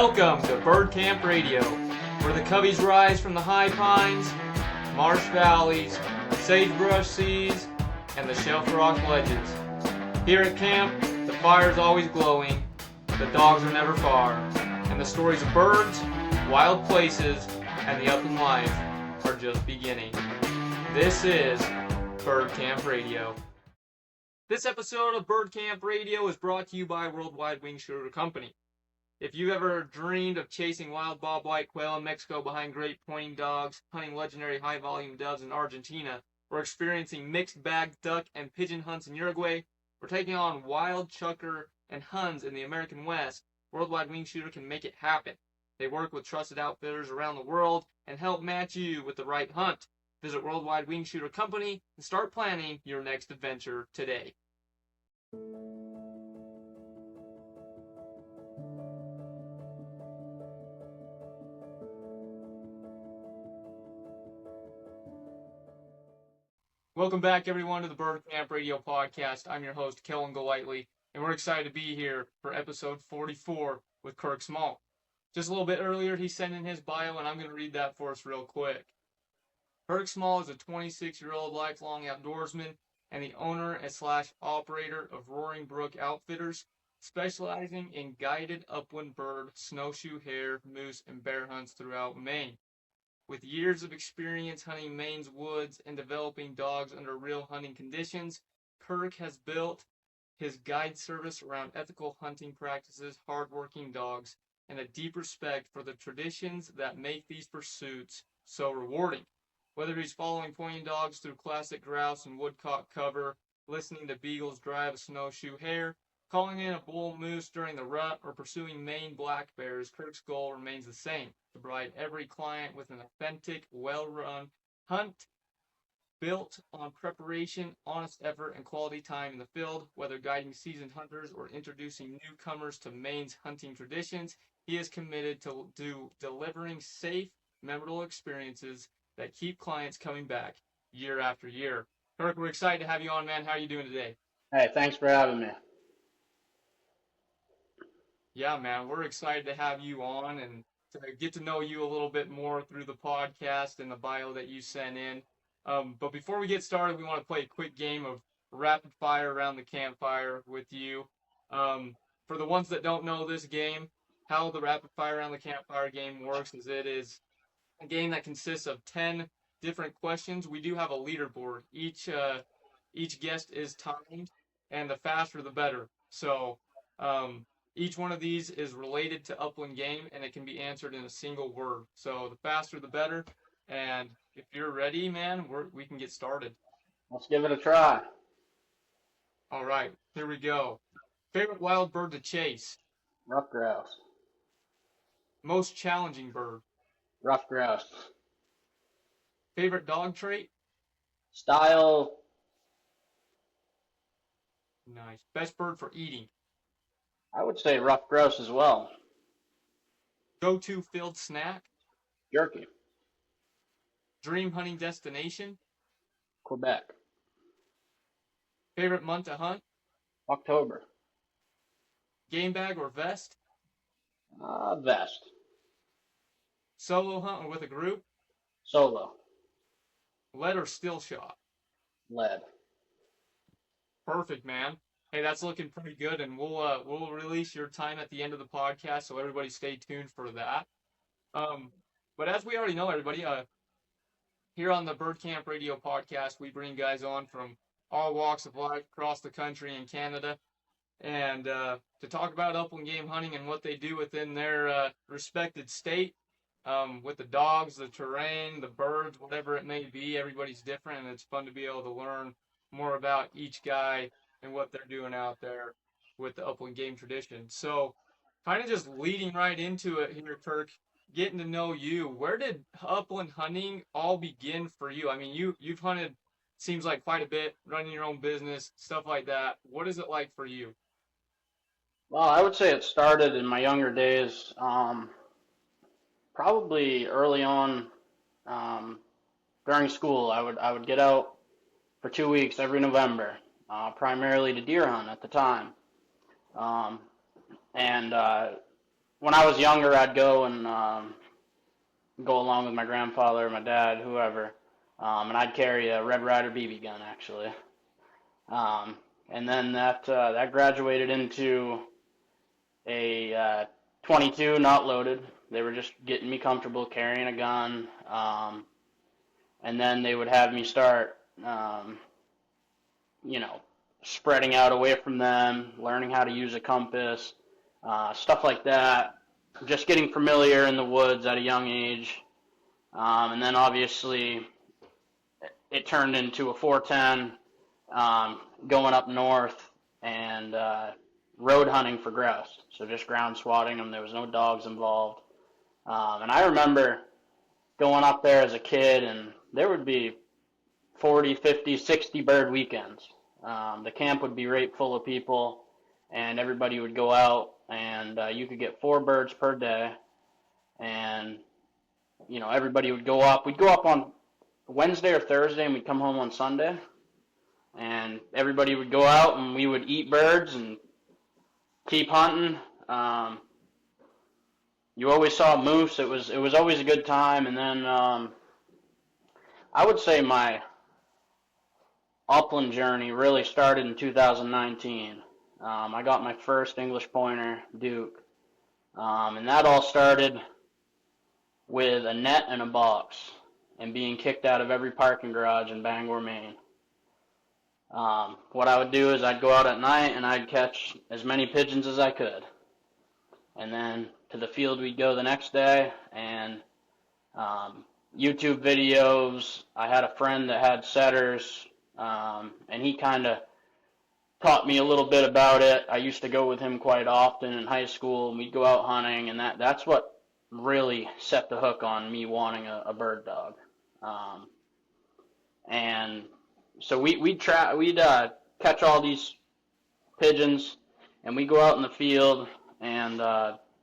Welcome to Bird Camp Radio, where the coveys rise from the high pines, marsh valleys, sagebrush seas, and the shelf rock ledges. Here at camp, the fire's always glowing, the dogs are never far, and the stories of birds, wild places, and the upland life are just beginning. This is Bird Camp Radio. This episode of Bird Camp Radio is brought to you by Worldwide Wing Shooter Company. If you've ever dreamed of chasing wild bobwhite quail in Mexico behind great pointing dogs, hunting legendary high-volume doves in Argentina, or experiencing mixed-bag duck and pigeon hunts in Uruguay, or taking on wild chukar and huns in the American West, Worldwide Wing Shooter can make it happen. They work with trusted outfitters around the world and help match you with the right hunt. Visit Worldwide Wing Shooter Company and start planning your next adventure today. Welcome back, everyone, to the Bird Camp Radio Podcast. I'm your host, Kellen Golightly, and we're excited to be here for episode 44 with Kirk Small. Just a little bit earlier, he sent in his bio, and I'm going to read that for us real quick. Kirk Small is a 26-year-old lifelong outdoorsman and the owner and operator of Roaring Brook Outfitters, specializing in guided upland bird, snowshoe, hare, moose, and bear hunts throughout Maine. With years of experience hunting Maine's woods and developing dogs under real hunting conditions, Kirk has built his guide service around ethical hunting practices, hardworking dogs, and a deep respect for the traditions that make these pursuits so rewarding. Whether he's following pointing dogs through classic grouse and woodcock cover, listening to beagles drive a snowshoe hare, calling in a bull moose during the rut, or pursuing Maine black bears, Kirk's goal remains the same: to provide every client with an authentic, well-run hunt built on preparation, honest effort, and quality time in the field. Whether guiding seasoned hunters or introducing newcomers to Maine's hunting traditions, he is committed to delivering safe, memorable experiences that keep clients coming back year after year. Kirk, we're excited to have you on, man. How are you doing today? Hey, thanks for having me. Yeah, man, we're excited to have you on and to get to know you a little bit more through the podcast and the bio that you sent in. But before we get started, we want to play a quick game of rapid fire around the campfire with you. For the ones that don't know this game, how the rapid fire around the campfire game works is it is a game that consists of 10 different questions. We do have a leaderboard. Each guest is timed, and the faster the better. So each one of these is related to upland game, and it can be answered in a single word. So the faster the better. And if you're ready, man, we can get started. Let's give it a try. All right, here we go. Favorite wild bird to chase? Rough grouse. Most challenging bird? Rough grouse. Favorite dog trait? Style. Nice. Best bird for eating? I would say rough grouse as well. Go-to field snack? Jerky. Dream hunting destination? Quebec. Favorite month to hunt? October. Game bag or vest? Vest. Solo hunt or with a group? Solo. Lead or still shot? Lead. Perfect, man. Hey, that's looking pretty good, and we'll release your time at the end of the podcast, so everybody stay tuned for that. But as we already know, everybody, here on the Bird Camp Radio Podcast, we bring guys on from all walks of life across the country and Canada, and to talk about upland game hunting and what they do within their respected state, with the dogs, the terrain, the birds, whatever it may be. Everybody's different, and it's fun to be able to learn more about each guy and what they're doing out there with the upland game tradition. So kind of just leading right into it here, Kirk, getting to know you. Where did upland hunting all begin for you? I mean, you've hunted, seems like, quite a bit, running your own business, stuff like that. What is it like for you? Well, I would say it started in my younger days, probably early on during school. I would get out for 2 weeks every November, primarily to deer hunt at the time. And when I was younger, I'd go and go along with my grandfather, my dad, whoever, and I'd carry a Red Ryder BB gun actually. Um, and then that graduated into a 22, not loaded. They were just getting me comfortable carrying a gun. And then they would have me start, you know, spreading out away from them, learning how to use a compass, stuff like that. Just getting familiar in the woods at a young age. And then obviously it turned into a 410, going up north and road hunting for grouse. So just ground swatting them. There was no dogs involved. And I remember going up there as a kid, and there would be 40, 50, 60 bird weekends. The camp would be right full of people, and everybody would go out, and you could get 4 birds per day. And, you know, everybody would go up. We'd go up on Wednesday or Thursday, and we'd come home on Sunday. And everybody would go out, and we would eat birds and keep hunting. You always saw moose. It was always a good time. And then I would say my upland journey really started in 2019. I got my first English pointer, Duke, and that all started with a net and a box and being kicked out of every parking garage in Bangor, Maine. What I would do is I'd go out at night and I'd catch as many pigeons as I could. And then to the field we'd go the next day, and YouTube videos. I had a friend that had setters, and he kind of taught me a little bit about it. I used to go with him quite often in high school, and we'd go out hunting, and that's what really set the hook on me wanting a bird dog. And so we'd catch all these pigeons, and we'd go out in the field and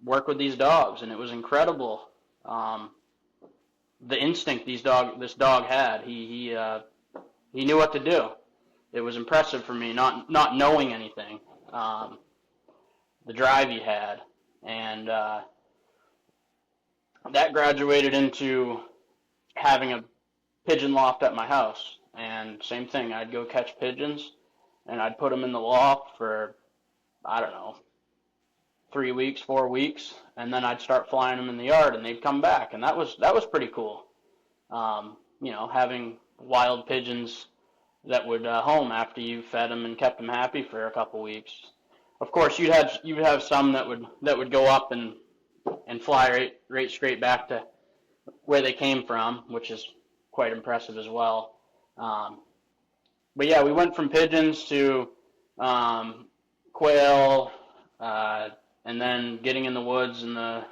work with these dogs, and it was incredible. The instinct this dog had, he knew what to do. It was impressive for me, not knowing anything. The drive he had, and that graduated into having a pigeon loft at my house. And same thing, I'd go catch pigeons, and I'd put them in the loft for, I don't know, 3 weeks, 4 weeks, and then I'd start flying them in the yard, and they'd come back, and that was pretty cool. You know, having wild pigeons that would home after you fed them and kept them happy for a couple weeks. Of course, you'd have some that would go up and fly right straight back to where they came from, which is quite impressive as well. But yeah, we went from pigeons to quail, and then getting in the woods in the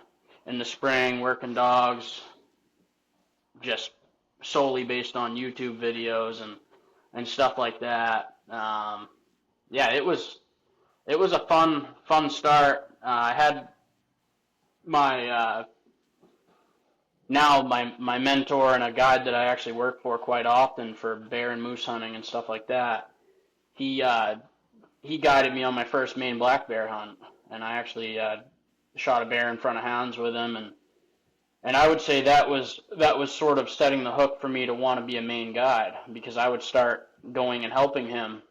spring, working dogs, just solely based on YouTube videos and stuff like that. Yeah, it was a fun start. I had my now my mentor and a guide that I actually work for quite often for bear and moose hunting and stuff like that. He guided me on my first Maine black bear hunt, and I actually shot a bear in front of hounds with him, and I would say that was sort of setting the hook for me to want to be a Maine guide, because I would start going and helping him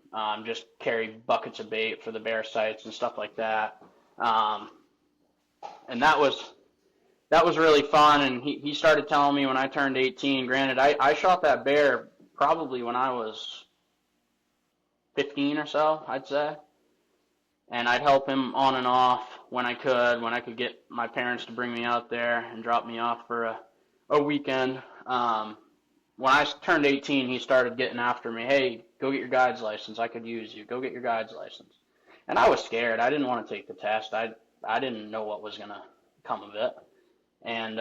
just carry buckets of bait for the bear sites and stuff like that. And that was really fun, and he started telling me when I turned 18. Granted, I shot that bear probably when I was 15 or so, I'd say. And I'd help him on and off when I could get my parents to bring me out there and drop me off for a weekend. When I turned 18, he started getting after me. Hey, go get your guide's license. I could use you. Go get your guide's license. And I was scared. I didn't want to take the test. I didn't know what was going to come of it. And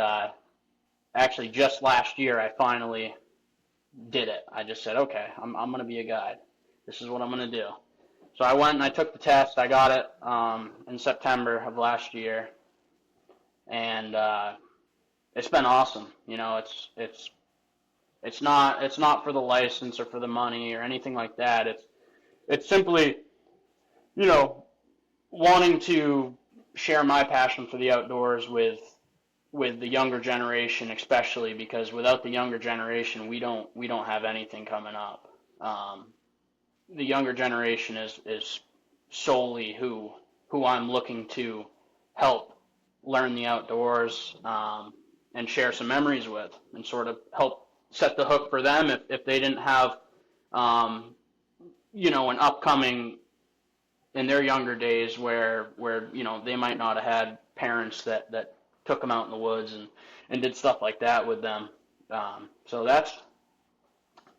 actually, just last year, I finally did it. I just said, okay, I'm going to be a guide. This is what I'm going to do. So I went and I took the test. I got it in September of last year, and it's been awesome. You know, it's not for the license or for the money or anything like that. It's simply, you know, wanting to share my passion for the outdoors with the younger generation, especially because without the younger generation, we don't have anything coming up. The younger generation is solely who I'm looking to help learn the outdoors, and share some memories with, and sort of help set the hook for them if they didn't have, um, an upcoming in their younger days where they might not have had parents that took them out in the woods and did stuff like that with them. So that's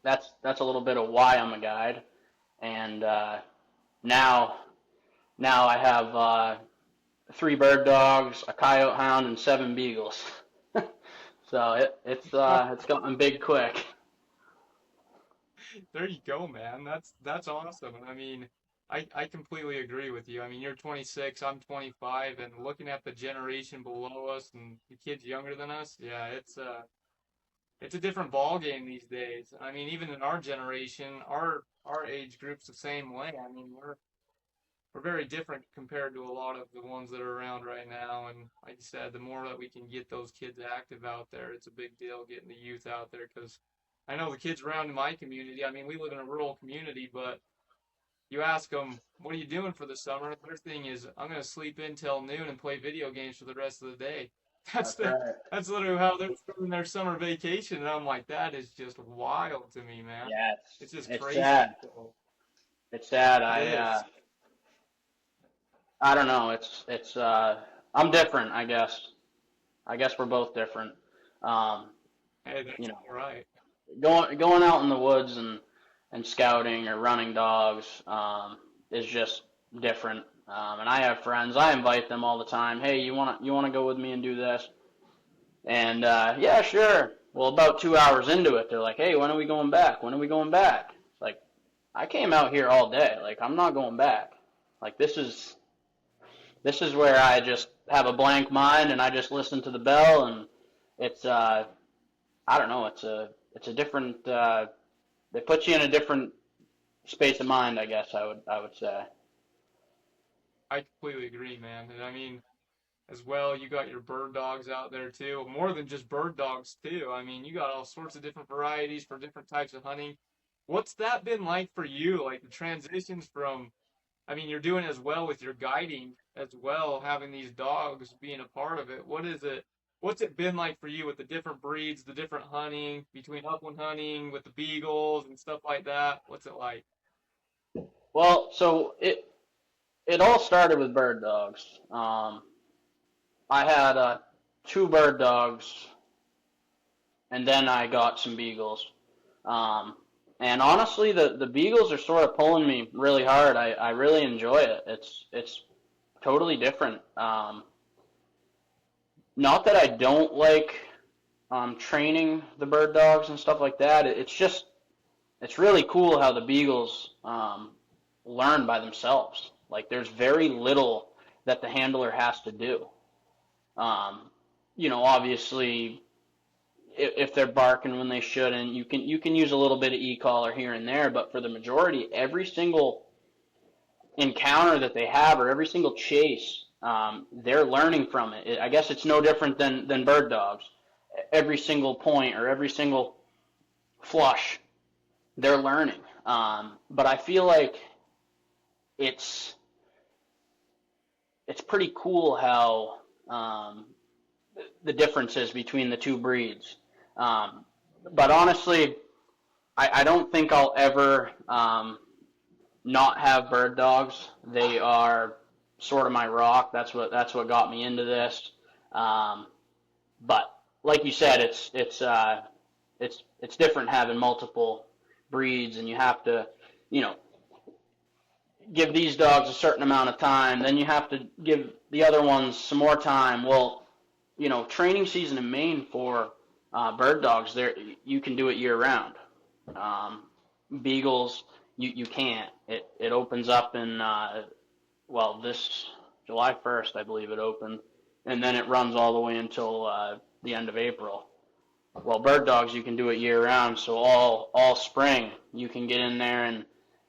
a little bit of why I'm a guide, and now now I have 3 bird dogs, a coyote hound, and 7 beagles. So it's gotten big quick. There you go, man. That's awesome. And I mean, I completely agree with you. I mean, you're 26, I'm 25, and looking at the generation below us and the kids younger than us, yeah, it's a different ball game these days. I mean, even in our generation, our age group's the same way. I mean, we're very different compared to a lot of the ones that are around right now. And like you said, the more that we can get those kids active out there, it's a big deal getting the youth out there because I know the kids around in my community. I mean, we live in a rural community, but you ask them, what are you doing for the summer? Their thing is, I'm going to sleep in till noon and play video games for the rest of the day. That's That's the right. that's literally how they're spending their summer vacation, and I'm like, that is just wild to me, man. Yeah, It's just it's crazy. sad. So It's sad. it I is. I don't know. It's I'm different, I guess. I guess we're both different. Um, Hey, you that's know, all right. going out in the woods and scouting or running dogs, is just different. And I have friends. I invite them all the time. Hey, you wanna go with me and do this? And yeah, sure. Well, about 2 hours into it, they're like, hey, when are we going back? When are we going back? It's like, I came out here all day. Like, I'm not going back. Like, this is where I just have a blank mind and I just listen to the bell, and it's I don't know, it's a different, they put you in a different space of mind, I guess I would say. I completely agree, man. And I mean, as well, you got your bird dogs out there too. More than just bird dogs too. I mean, you got all sorts of different varieties for different types of hunting. What's that been like for you? Like the transitions from, I mean, you're doing as well with your guiding as well, having these dogs being a part of it. What is it? What's it been like for you with the different breeds, the different hunting, between upland hunting with the beagles and stuff like that? What's it like? Well, so it all started with bird dogs. I had 2 bird dogs, and then I got some beagles. Um, and honestly, the beagles are sort of pulling me really hard. I really enjoy it. It's totally different. Not that I don't like training the bird dogs and stuff like that. It's really cool how the beagles learn by themselves. Like there's very little that the handler has to do. Um, Obviously, if they're barking when they shouldn't, you can use a little bit of e-collar here and there, but for the majority, every single encounter that they have or every single chase, they're learning from it. I guess it's no different than bird dogs. Every single point or every single flush, they're learning. But I feel like it's it's pretty cool how the differences between the 2 breeds. Um, but honestly, I don't think I'll ever not have bird dogs. They are sort of my rock. That's what got me into this. Um, but like you said, it's different having multiple breeds, and you have to, you know, give these dogs a certain amount of time. Then you have to give the other ones some more time. Well, training season in Maine for bird dogs, there you can do it year round. Um, Beagles, you can't. It opens up in this July 1st, I believe it opened, and then it runs all the way until the end of April. Well, bird dogs, you can do it year round, so all spring you can get in there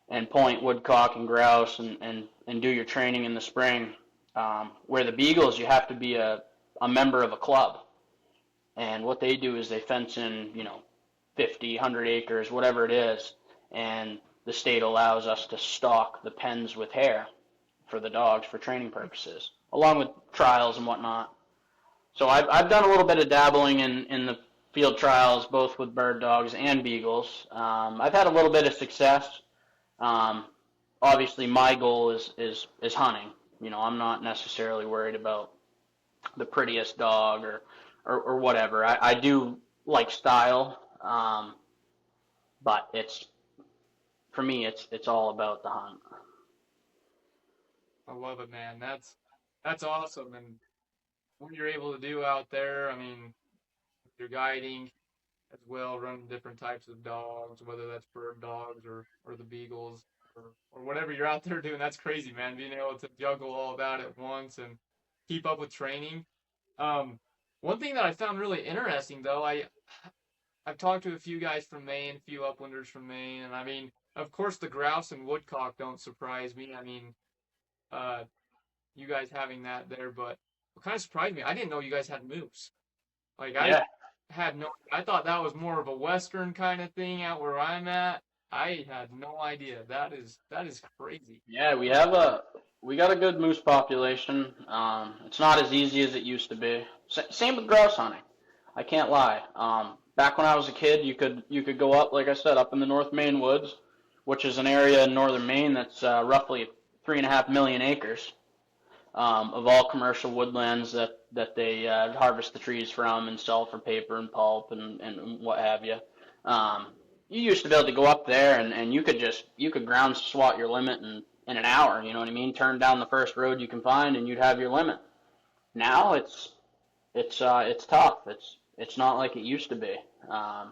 and point woodcock and grouse and do your training in the spring. Where the beagles, you have to be a member of a club. And what they do is they fence in, 50, 100 acres, whatever it is, and the state allows us to stock the pens with hare for the dogs for training purposes, along with trials and whatnot. So I've done a little bit of dabbling in the field trials, both with bird dogs and beagles. I've had a little bit of success. Um, Obviously, my goal is hunting. I'm not necessarily worried about the prettiest dog or whatever. I do like style, but for me, it's all about the hunt. I love it, man. That's awesome. And what you're able to do out there, I mean, you're guiding as well, running different types of dogs, whether that's bird dogs or the beagles or whatever you're out there doing. That's crazy, man. Being able to juggle all that at once and keep up with training. Um, One thing that I found really interesting, though, I've talked to a few guys from Maine, a few uplanders from Maine, and I mean, of course, the grouse and woodcock don't surprise me. I mean, uh, you guys having that there, but what kind of surprised me, I didn't know you guys had moose. Like I Yeah, had no, I thought that was more of a Western kind of thing out where I'm at. I had no idea. That is crazy. yeah, we got a good moose population. It's not as easy as it used to be. Same with grouse hunting. I can't lie. Back when I was a kid, you could go up, like I said, up in the North Maine woods, which is an area in northern Maine that's roughly 3.5 million acres of all commercial woodlands that they harvest the trees from and sell for paper and pulp and what have you. Um, you used to be able to go up there and you could ground swat your limit in an hour. You know what I mean? Turn down the first road you can find and you'd have your limit. Now it's tough. It's not like it used to be. Um,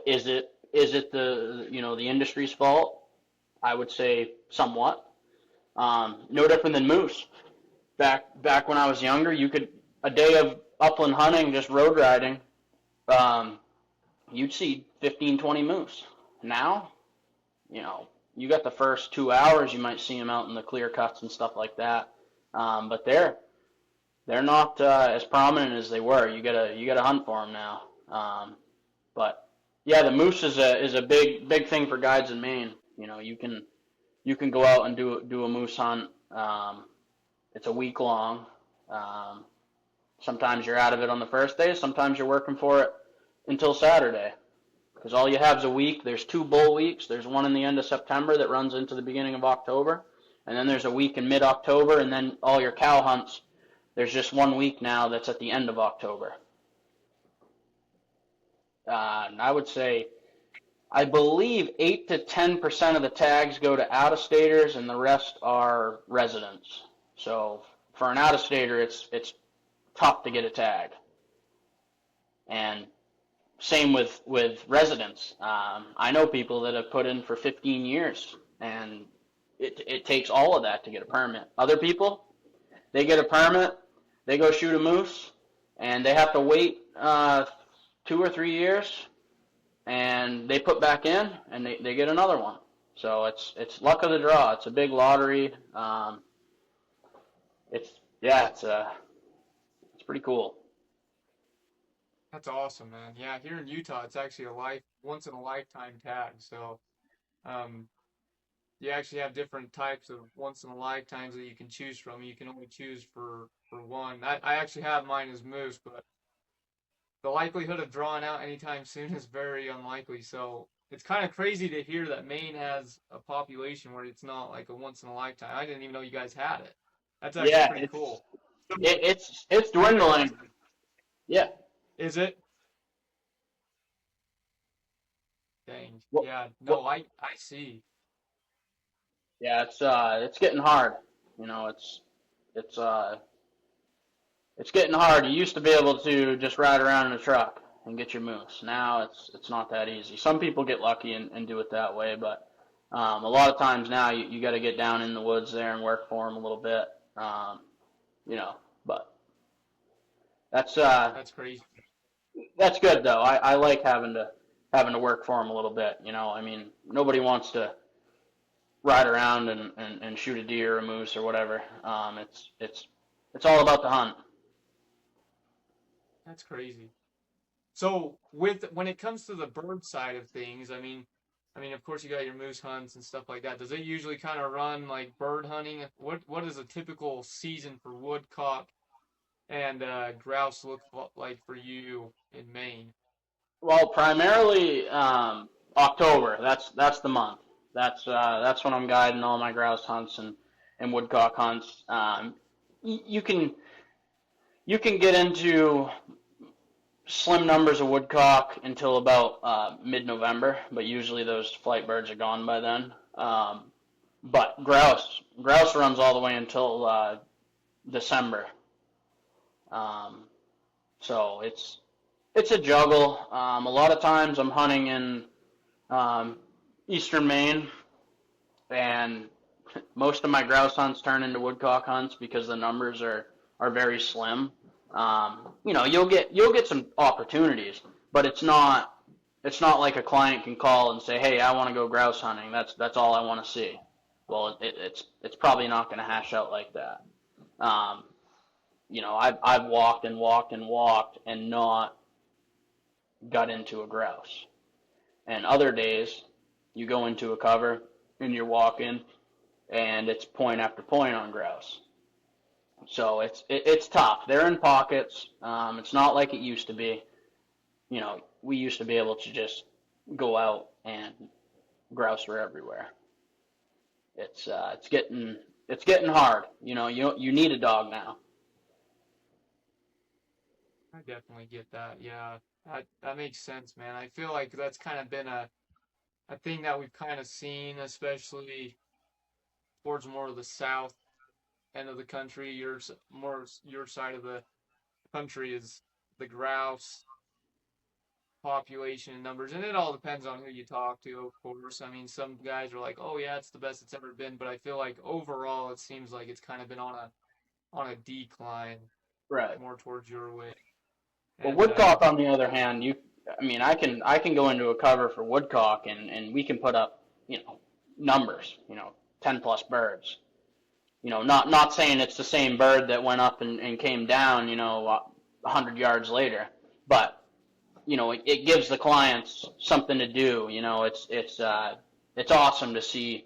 is it the industry's fault? I would say somewhat. No different than moose. Back when I was younger, you could a day of upland hunting, just road riding, um, you'd see 15, 20 moose. Now, you know, you got the first 2 hours, you might see them out in the clear cuts and stuff like that. But they're not as prominent as they were. You gotta hunt for them now. But yeah, the moose is a big thing for guides in Maine. You can go out and do a moose hunt. It's a week long. Um, Sometimes you're out of it on the first day. Sometimes you're working for it until Saturday. Because all you have is a week. There's 2 bull weeks. There's one in the end of September that runs into the beginning of October. And then there's a week in mid-October. And then all your cow hunts, there's just 1 week now that's at the end of October. And I would say, I believe 8 to 10% of the tags go to out-of-staters and the rest are residents. So for an out-of-stater, it's tough to get a tag. And same with residents. I know people that have put in for 15 years, and it takes all of that to get a permit. Other people, they get a permit, they go shoot a moose, and they have to wait 2 or 3 years, and they put back in, and they get another one. So it's luck of the draw. It's a big lottery. It's yeah, it's pretty cool. That's awesome, man. Yeah, here in Utah, it's actually a once in a lifetime tag. So, um, you actually have different types of once in a lifetimes that you can choose from. You can only choose for one. I actually have mine as moose, but the likelihood of drawing out anytime soon is very unlikely. So it's kind of crazy to hear that Maine has a population where it's not like a once in a lifetime. I didn't even know you guys had it. That's actually Yeah, pretty cool. it's dwindling. Yeah. Is it? Dang. What Yeah. what? No, I see. Yeah, it's getting hard. You know, it's uh it's getting hard. You used to be able to just ride around in a truck and get your moose. Now it's not that easy. Some people get lucky and do it that way, but a lot of times now you got to get down in the woods there and work for them a little bit. Um, you know, but that's uh That's crazy. that's good though. I like having to work for them a little bit. I mean, nobody wants to ride around and shoot a deer or a moose or whatever. It's all about the hunt. That's crazy. So when it comes to the bird side of things, I mean, of course you got your moose hunts and stuff like that. Does it usually kind of run like bird hunting? What is a typical season for woodcock and grouse look like for you in Maine? Well, primarily October. That's the month. That's when I'm guiding all my grouse hunts and woodcock hunts. You can get into slim numbers of woodcock until about mid-November, but usually those flight birds are gone by then. But grouse runs all the way until December. Um, so it's a juggle. A lot of times I'm hunting in um, eastern Maine, and most of my grouse hunts turn into woodcock hunts because the numbers are very slim. You'll get some opportunities, but it's not like a client can call and say, "Hey, I want to go grouse hunting. That's all I want to see." Well, it's probably not going to hash out like that. Um, I've walked and walked and walked and not got into a grouse. And other days, you go into a cover and you're walking, and it's point after point on grouse. So it's tough. They're in pockets. It's not like it used to be. We used to be able to just go out and grouse were everywhere. It's getting hard. You need a dog now. I definitely get that. Yeah, that makes sense, man. I feel like that's kind of been a thing that we've kind of seen, especially towards more of the south end of the country. Your side of the country is the grouse population numbers, and it all depends on who you talk to, of course. I mean, some guys are like, "Oh yeah, it's the best it's ever been," but I feel like overall, it seems like it's kind of been on a decline, Right. more towards your way. Well, And woodcock, on the other hand, I can go into a cover for woodcock and we can put up, numbers, 10 plus birds. Not saying it's the same bird that went up and came down, 100 yards later, but it gives the clients something to do. It's awesome to see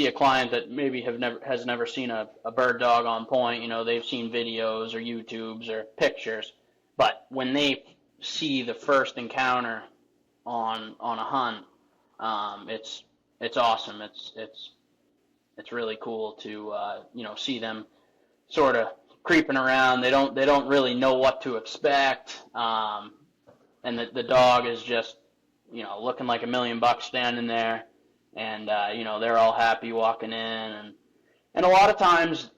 a client that maybe has never seen a bird dog on point. They've seen videos or YouTubes or pictures, but when they see the first encounter on a hunt, it's awesome. It's really cool to see them sort of creeping around. They don't really know what to expect, and the dog is just looking like $1,000,000 standing there, and they're all happy walking in, and a lot of times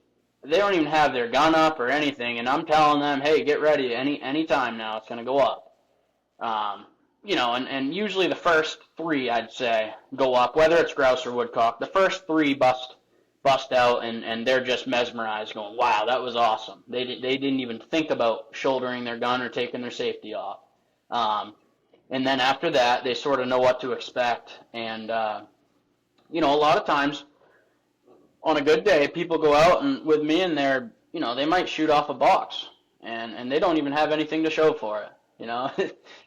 they don't even have their gun up or anything, and I'm telling them, hey, get ready any time now, it's going to go up. And usually the first three, I'd say, go up, whether it's grouse or woodcock. The first three bust out, and they're just mesmerized, going, wow, that was awesome. They didn't even think about shouldering their gun or taking their safety off. And then after that, they sort of know what to expect. And, a lot of times on a good day, people go out and with me and they might shoot off a box and they don't even have anything to show for it.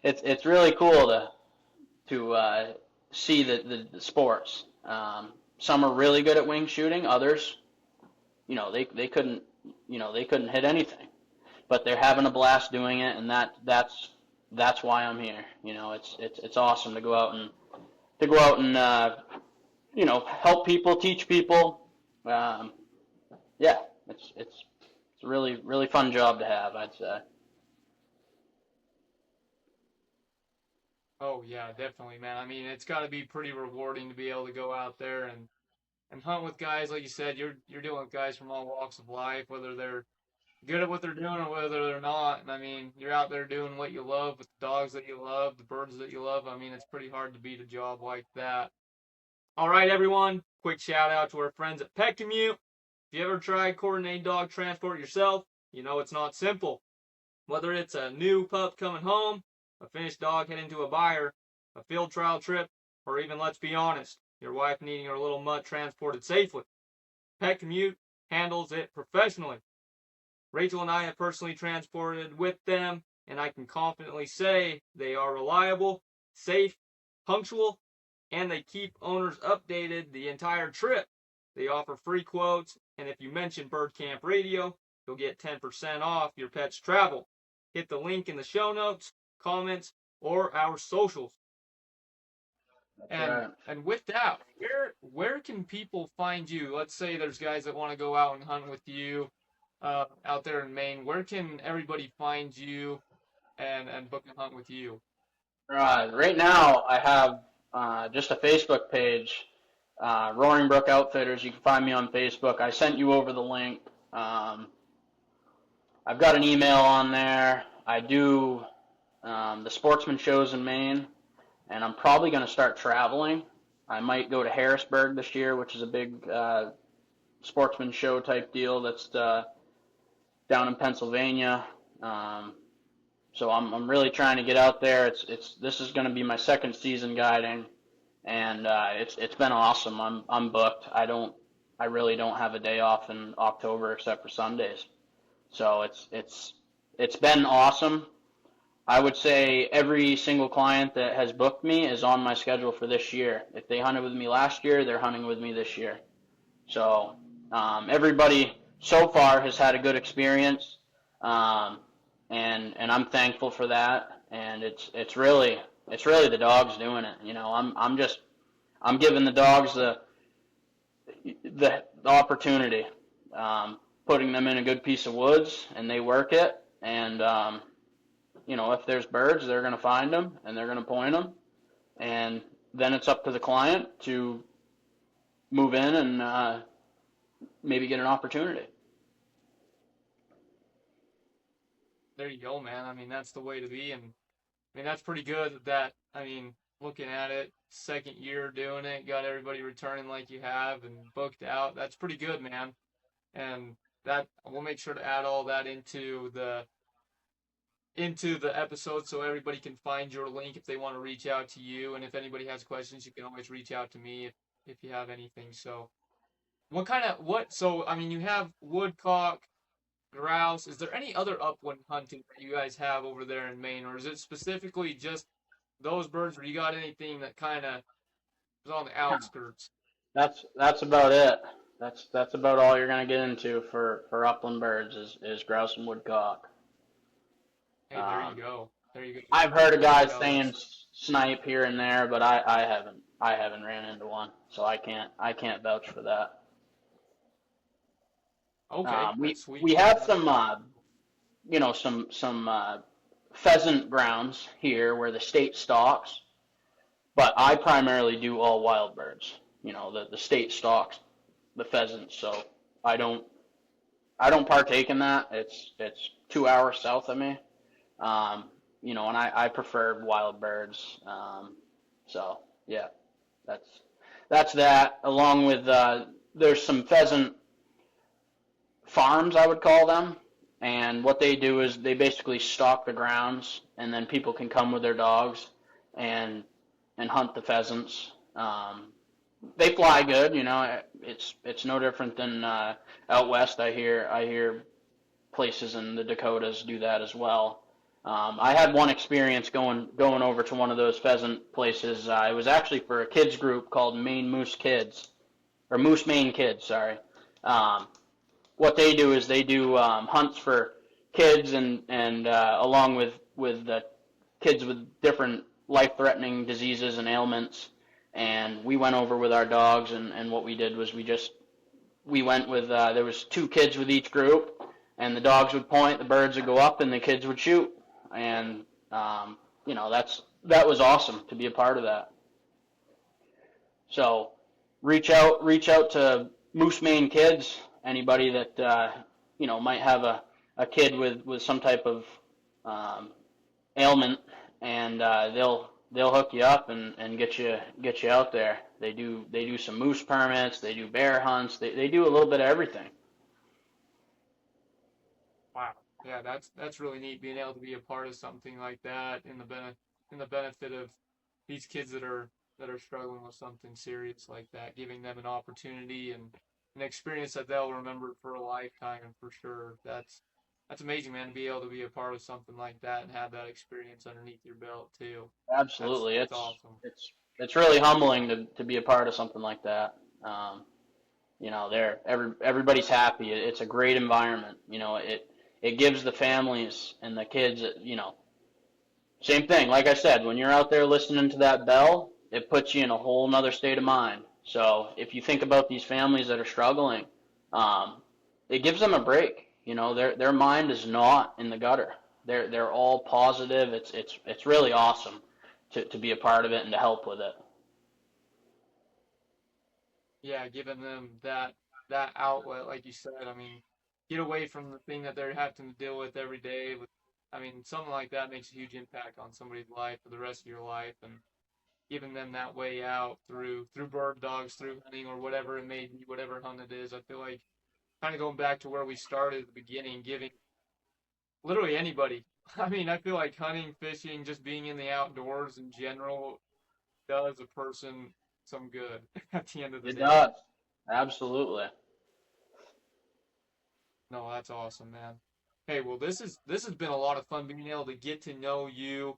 It's really cool to see the sports. Some are really good at wing shooting. Others, they couldn't hit anything, but they're having a blast doing it, and that's why I'm here. It's awesome to go out and help people, teach people. Yeah, it's a really really fun job to have, I'd say. Oh yeah, definitely, man. I mean, it's got to be pretty rewarding to be able to go out there and hunt with guys like you said. You're dealing with guys from all walks of life, whether they're good at what they're doing or whether they're not. And I mean, you're out there doing what you love with the dogs that you love, the birds that you love. I mean, it's pretty hard to beat a job like that. All right, everyone. Quick shout out to our friends at Pet Commute. If you ever tried coordinating dog transport yourself, you know it's not simple. Whether it's a new pup coming home, a finished dog heading to a buyer, a field trial trip, or even, let's be honest, your wife needing her little mutt transported safely. Pet Commute handles it professionally. Rachel and I have personally transported with them, and I can confidently say they are reliable, safe, punctual, and they keep owners updated the entire trip. They offer free quotes, and if you mention Bird Camp Radio, you'll get 10% off your pet's travel. Hit the link in the show notes, comments, or our socials. That's And right. and with that, where can people find you? Let's say there's guys that want to go out and hunt with you out there in Maine. Where can everybody find you and book a hunt with you? Right now, I have just a Facebook page, Roaring Brook Outfitters. You can find me on Facebook. I sent you over the link. Um, I've got an email on there. I do the sportsman shows in Maine, and I'm probably going to start traveling. I might go to Harrisburg this year, which is a big sportsman show type deal that's down in Pennsylvania. Um, so I'm really trying to get out there. This is going to be my second season guiding, and it's been awesome. I'm booked. I really don't have a day off in October except for Sundays. So it's been awesome. I would say every single client that has booked me is on my schedule for this year. If they hunted with me last year, they're hunting with me this year. So everybody so far has had a good experience, um, and I'm thankful for that. And it's really the dogs doing it. You know, I'm giving the dogs the opportunity, putting them in a good piece of woods, and they work it. And if there's birds, they're going to find them and they're going to point them, and then it's up to the client to move in and maybe get an opportunity. There you go, man. I mean, that's the way to be, and I mean that's pretty good. That I mean, looking at it, second year doing it, got everybody returning like you have, and booked out. That's pretty good, man. And that we'll make sure to add all that into the episode so everybody can find your link if they want to reach out to you. And if anybody has questions, you can always reach out to me if you have anything. So so I mean you have woodcock, grouse. Is there any other upland hunting that you guys have over there in Maine, or is it specifically just those birds, or you got anything that kind of is on the outskirts? That's about it. That's about all you're going to get into for upland birds is grouse and woodcock. Hey, there you Um, go. There you go. I've heard of There you guys go. saying snipe here and there, but I haven't ran into one, so I can't vouch for that. Okay. We That's sweet, we man. have some some pheasant grounds here where the state stocks, but I primarily do all wild birds. The state stocks the pheasants, so I don't I don't partake in that. It's 2 hours south of me. And I prefer wild birds. So yeah, that's that's that. Along with there's some pheasant farms, I would call them, and what they do is they basically stock the grounds, and then people can come with their dogs and hunt the pheasants. They fly good, It's no different than out west. I hear places in the Dakotas do that as well. I had one experience going over to one of those pheasant places. It was actually for a kids group called Maine Moose Kids, or Moose Maine Kids. Sorry. Um, what they do is they do hunts for kids and along with the kids with different life-threatening diseases and ailments. And we went over with our dogs, and what we did was we went with there was two kids with each group, and the dogs would point, the birds would go up, and the kids would shoot. And that was awesome to be a part of that. So reach out to Moose Maine Kids. Anybody that might have a kid with some type of um, ailment, and they'll hook you up and get you out there. They do some moose permits, they do bear hunts, they do a little bit of everything. Wow. Yeah, that's really neat being able to be a part of something like that in the benefit of these kids that are that are struggling with something serious like that, giving them an opportunity and an experience that they'll remember for a lifetime for sure. That's amazing, man, to be able to be a part of something like that and have that experience underneath your belt too. Absolutely. That's awesome. It's really humbling to be a part of something like that. Everybody's happy. It's a great environment. It gives the families and the kids, same thing. Like I said, when you're out there listening to that bell, it puts you in a whole nother state of mind. So if you think about these families that are struggling, um, it gives them a break. Their mind is not in the gutter. They're all positive. It's really awesome to be a part of it and to help with it. Yeah, giving them that outlet, like you said. I mean, get away from the thing that they're having to deal with every day. I mean, something like that makes a huge impact on somebody's life for the rest of your life, and giving them that way out through bird dogs, through hunting, or whatever it may be, whatever hunt it is. I feel like kind of going back to where we started at the beginning, giving literally anybody. I mean, I feel like hunting, fishing, just being in the outdoors in general does a person some good at the end of the It day. does. Absolutely. No, that's awesome, man. Hey, well, this has been a lot of fun being able to get to know you,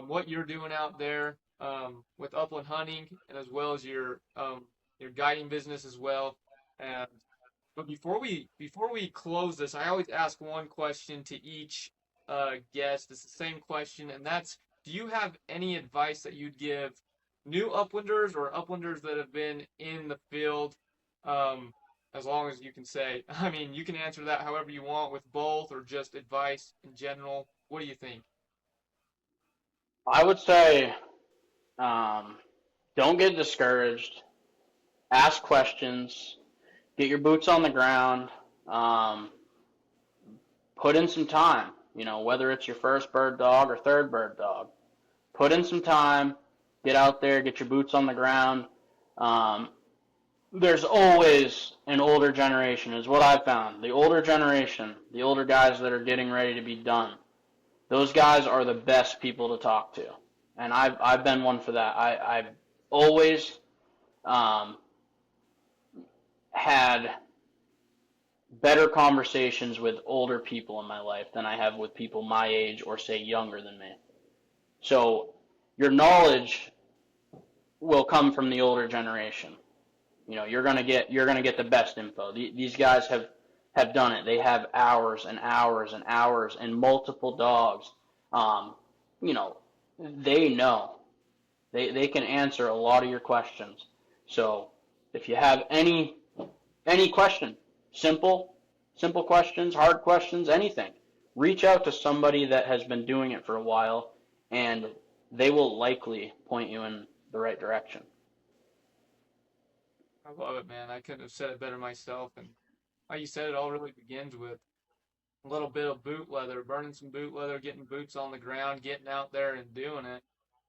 what you're doing out there with upland hunting, and as well as your guiding business as well. And but before we close this, I always ask one question to each guest. It's the same question, and that's: do you have any advice that you'd give new uplanders or uplanders that have been in the field, um, as long as you can say? I mean, you can answer that however you want with both or just advice in general. What do you think? I would say, um, don't get discouraged. Ask questions. Get your boots on the ground. Um, put in some time. Whether it's your first bird dog or third bird dog, put in some time. Get out there. Get your boots on the ground. Um, there's always an older generation, is what I've found. The older generation, the older guys that are getting ready to be done, those guys are the best people to talk to, and I've been one for that. I've always um, had better conversations with older people in my life than I have with people my age or say younger than me. So your knowledge will come from the older generation. You're gonna get the best info. These guys have done it. They have hours and hours and hours and multiple dogs. Um, you know, they know. They can answer a lot of your questions. So if you have any question, simple simple questions, hard questions, anything, reach out to somebody that has been doing it for a while, and they will likely point you in the right direction. I love it, man. I couldn't have said it better myself. And like you said, it all really begins with a little bit of boot leather, burning some boot leather, getting boots on the ground, getting out there and doing it.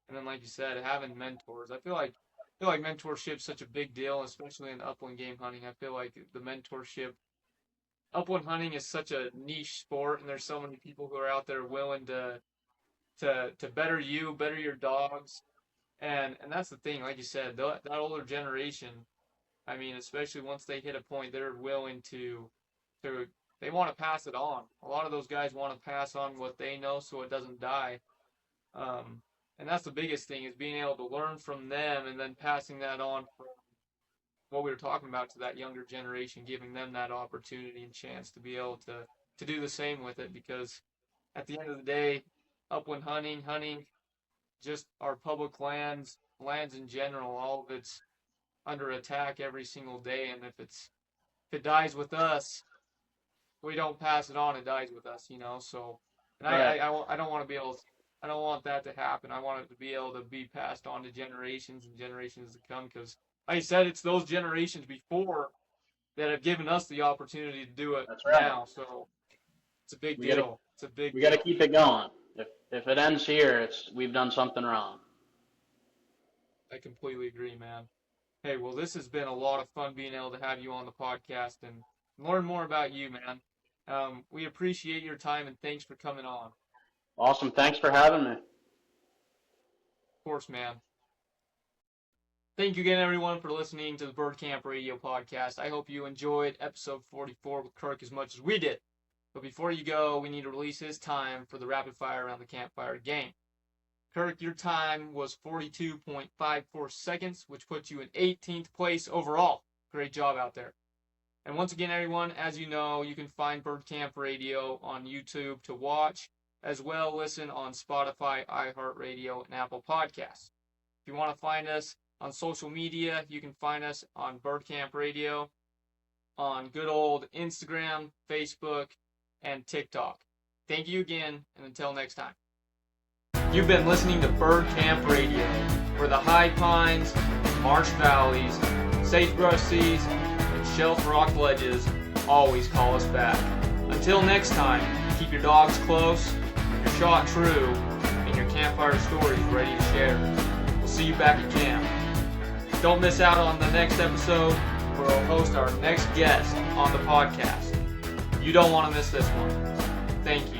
And then, like you said, having mentors. I feel like mentorship's such a big deal, especially in upland game hunting. I feel like the mentorship upland hunting is such a niche sport, and there's so many people who are out there willing to better you, better your dogs, and that's the thing. Like you said, that older generation. I mean, especially once they hit a point, they're willing to they want to pass it on. A lot of those guys want to pass on what they know so it doesn't die. Um, and that's the biggest thing is being able to learn from them and then passing that on from what we were talking about to that younger generation, giving them that opportunity and chance to be able to do the same with it. Because at the end of the day, upland hunting, just our public lands in general, all of it's under attack every single day. And if it dies with us, we don't pass it on, it dies with us, you know. So, and Right. I don't want to be able to, I don't want that to happen. I want it to be able to be passed on to generations and generations to come. Because, like I said, it's those generations before that have given us the opportunity to do it That's right. now. So it's a big We gotta deal. It's a big we gotta deal. keep it going. If it ends here, it's we've done something wrong. I completely agree, man. Hey, well, this has been a lot of fun being able to have you on the podcast and learn more about you, man. We appreciate your time and thanks for coming on. Of Awesome. Thanks for having me. course, man. Thank you again, everyone, for listening to the Bird Camp Radio podcast. I hope you enjoyed episode 44 with Kirk as much as we did. But before you go, we need to release his time for the rapid fire around the campfire game. Kirk, your time was 42.54 seconds, which puts you in 18th place overall. Great job out there. And once again, everyone, as you know, you can find Bird Camp Radio on YouTube to watch, as well listen on Spotify, iHeartRadio, and Apple Podcasts. If you want to find us on social media, you can find us on Bird Camp Radio, on good old Instagram, Facebook, and TikTok. Thank you again, and until next time. You've been listening to Bird Camp Radio, where the high pines, marsh valleys, sagebrush seas, and shelf rock ledges always call us back. Until next time, keep your dogs close, your shot true, and your campfire stories ready to share. We'll see you back at camp. Don't miss out on the next episode, where we'll host our next guest on the podcast. You don't want to miss this one. Thank you.